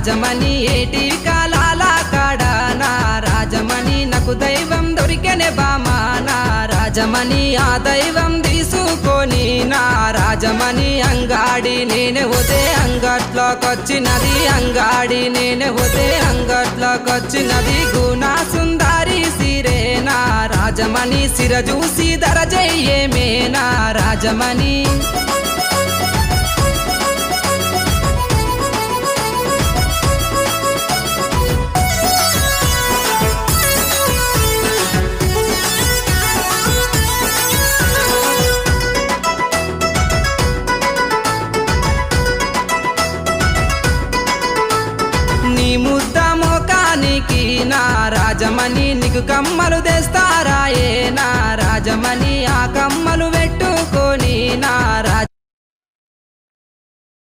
రాజమణి ఏటి కాలాల కాడ నా రాజమణి నాకు దైవం దొరికెనే బామా నా రాజమణి ఆ దైవం తీసుకొని నా రాజమణి అంగాడి నేనే పోతే అంగట్లోకొచ్చినది అంగాడి నేనే పోతే అంగట్లోకొచ్చినది గుణా సుందారి సిరే నా రాజమణి సిర చూసి ధర చెయ్యేమే నా రాజమణి నీ ముద్ద మోకానికి నా రాజమణి నీకు కమ్మలు తెస్తారాయే నా రాజమణి ఆ కమ్మలు పెట్టుకొని నా